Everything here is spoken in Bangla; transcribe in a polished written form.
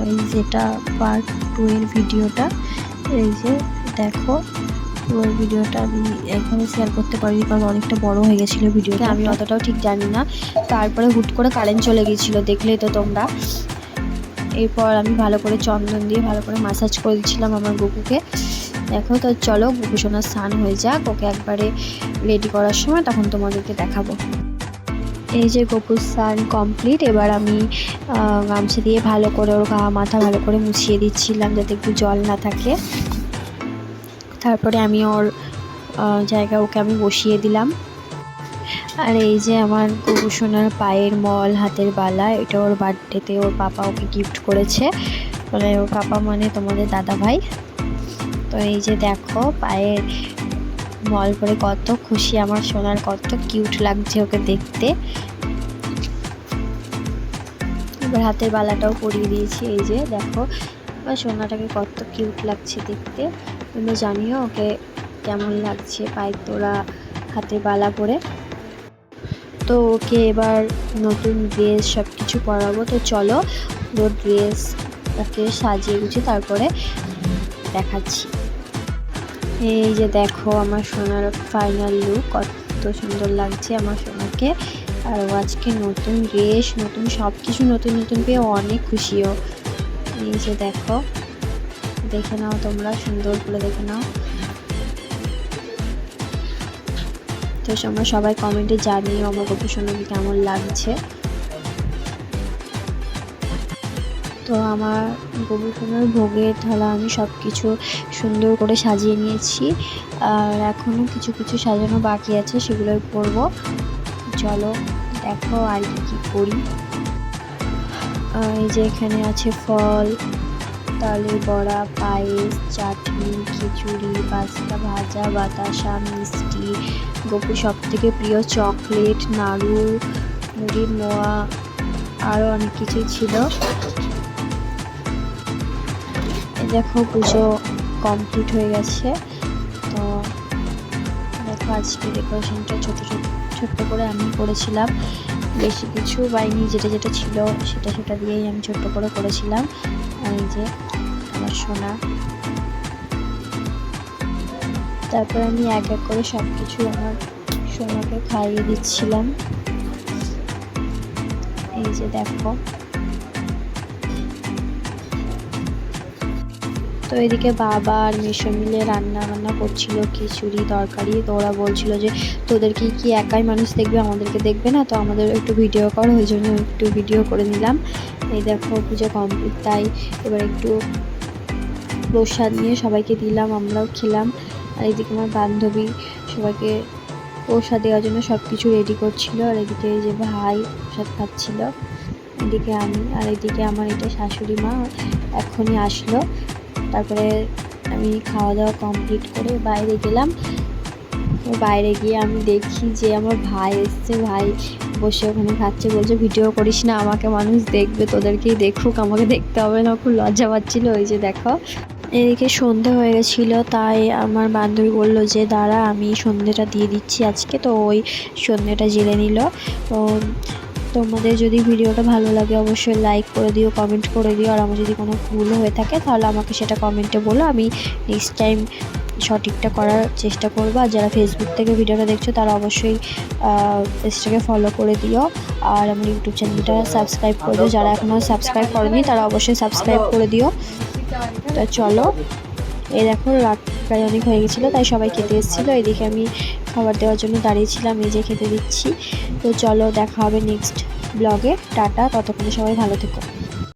এই যেটা পার্ট 2 এর ভিডিওটা। এই যে দেখো, পুরো ভিডিওটা আমি একভাবে শেয়ার করতে পারিনি কারণ অনেকটা বড় হয়ে গেছিলো ভিডিওটা, আমি অতটাও ঠিক জানি না। তারপরে হুট করে কারেন্ট চলে গিয়েছিলো, দেখলেই তো তোমরা। এরপর আমি ভালো করে চন্দন দিয়ে ভালো করে ম্যাসাজ করে দিচ্ছিলাম আমার গপুকে। দেখো, তো চলো গপু সোনার স্নান হয়ে যাক, ওকে একবারে রেডি করার সময় তখন তোমাদেরকে দেখাবো। এই যে গপুর স্নান কমপ্লিট। এবার আমি গামছা দিয়ে ভালো করে ওর গা মাথা ভালো করে মুছিয়ে দিচ্ছিলাম যাতে একটু জল না থাকে। তারপরে আমি ওর জায়গায় ওকে আমি বসিয়ে দিলাম। আর এই যে আমার গপু সোনার পায়ের মল, হাতের বালা, এটা ওর বার্থডেতে ওর পাপা ওকে গিফট করেছে। মানে ওর পাপা মানে তোমাদের দাদা ভাই। তো এই যে দেখো পায়ের মল করে কত খুশি আমার সোনার, কত কিউট লাগছে ওকে দেখতে। এবার হাতের বালাটাও পরিয়ে দিয়েছি। এই যে দেখো এবার সোনাটাকে কত কিউট লাগছে দেখতে। তোমরা জানিও ওকে কেমন লাগছে পায়ের তোড়া হাতের বালা পরে। তো ওকে এবার নতুন ড্রেস সব কিছু পরাবো। তো চলো পুরো ড্রেস ওকে সাজিয়ে গুছিয়ে তারপরে দেখাচ্ছি। এই যে দেখো আমার সোনার ফাইনাল লুক, কত সুন্দর লাগছে আমার সোনাকে। আর ও আজকে নতুন ড্রেস, নতুন সব কিছু নতুন নতুন পেয়ে অনেক খুশিও। এই যে দেখো, দেখে নাও তোমরা, সুন্দর করে দেখে নাও। তো তোমরা সবাই কমেন্টে জানিও আমার গপু সোনাকে কেমন লাগছে। তো আমার গপু সোনার ভোগের থালা আমি সব কিছু সুন্দর করে সাজিয়ে নিয়েছি, আর এখনও কিছু কিছু সাজানো বাকি আছে, সেগুলোই করব। চলো দেখো আর কি করি। এই যে এখানে আছে ফল, তালের বড়া, পায়েস, চাটনি, খিচুড়ি, পাস্তা, ভাজা, বাতাসা, মিষ্টি, গপু সব থেকে প্রিয় চকলেট, নাড়ু, মুড়ির মোয়া, আরও অনেক কিছুই ছিল। দেখো পুজো কমপ্লিট হয়ে গেছে। তো দেখো আজকে ডেকোরেশনটা ছোট্ট করে আমি করেছিলাম, বেশি কিছু পাইনি, যেটা যেটা ছিল সেটা দিয়েই আমি ছোট্ট করে করেছিলাম। এই যে আমার সোনা। তারপর আমি এক এক করে সব কিছু আমার সোনাকে খাইয়ে দিচ্ছিলাম। এই যে দেখো। তো এদিকে বাবা আর মেশো মিলে রান্না বান্না করছিল, খিচুড়ি তরকারি। তো ওরা বলছিল যে তোদেরকে কি একাই মানুষ দেখবে, আমাদেরকে দেখবে না, তো আমাদের একটু ভিডিও কর, ওই জন্য একটু ভিডিও করে নিলাম। এই দেখো পুজো কমপ্লিট, তাই এবার একটু প্রসাদ নিয়ে সবাইকে দিলাম, আমরাও খেলাম। আর এদিকে আমার বান্ধবী সবাইকে প্রসাদ দেওয়ার জন্য সব কিছু রেডি করছিল। আর এদিকে এই যে ভাই প্রসাদ খাচ্ছিল, এদিকে আমি, আর এদিকে আমার এটা শাশুড়ি মা এখনই আসলো। তারপরে আমি খাওয়া দাওয়া কমপ্লিট করে বাইরে গেলাম। বাইরে গিয়ে আমি দেখি যে আমার ভাই এসছে, ভাই বসে ওখানে খাচ্ছে, বলছে ভিডিও করিস না, আমাকে মানুষ দেখবে, তোদেরকেই দেখুক, আমাকে দেখতে হবে না। খুব লজ্জা পাচ্ছিলো। ওই যে দেখো এদিকে সন্ধে হয়ে গেছিলো, তাই আমার বান্ধবী বললো যে দাঁড়া আমি সন্ধেটা দিয়ে দিচ্ছি আজকে। তো ওই সন্ধেটা জেলে নিল। তো তোমাদের যদি ভিডিওটা ভালো লাগে অবশ্যই লাইক করে দিও, কমেন্ট করে দিও। আর আমার যদি কোনো ভুল হয়ে থাকে তাহলে আমাকে সেটা কমেন্টে বলো, আমি নেক্সট টাইম সঠিকটা করার চেষ্টা করবো। আর যারা ফেসবুক থেকে ভিডিওটা দেখছো তারা অবশ্যই পেজটাকে ফলো করে দিও, আর আমার ইউটিউব চ্যানেলটা সাবস্ক্রাইব করে দিও। যারা এখনও সাবস্ক্রাইব করেনি তারা অবশ্যই সাবস্ক্রাইব করে দিও। তো চলো, এই দেখো রাত প্রায় অনেক হয়ে গেছিলো, তাই সবাই খেতে এসেছিলো। এদিকে আমি খাবার দেওয়ার জন্য দাঁড়িয়েছিলাম, এই যে খেতে দিচ্ছি। তো চলো দেখা হবে নেক্সট ব্লগে। টাটা, ততক্ষণে সবাই ভালো থেকো।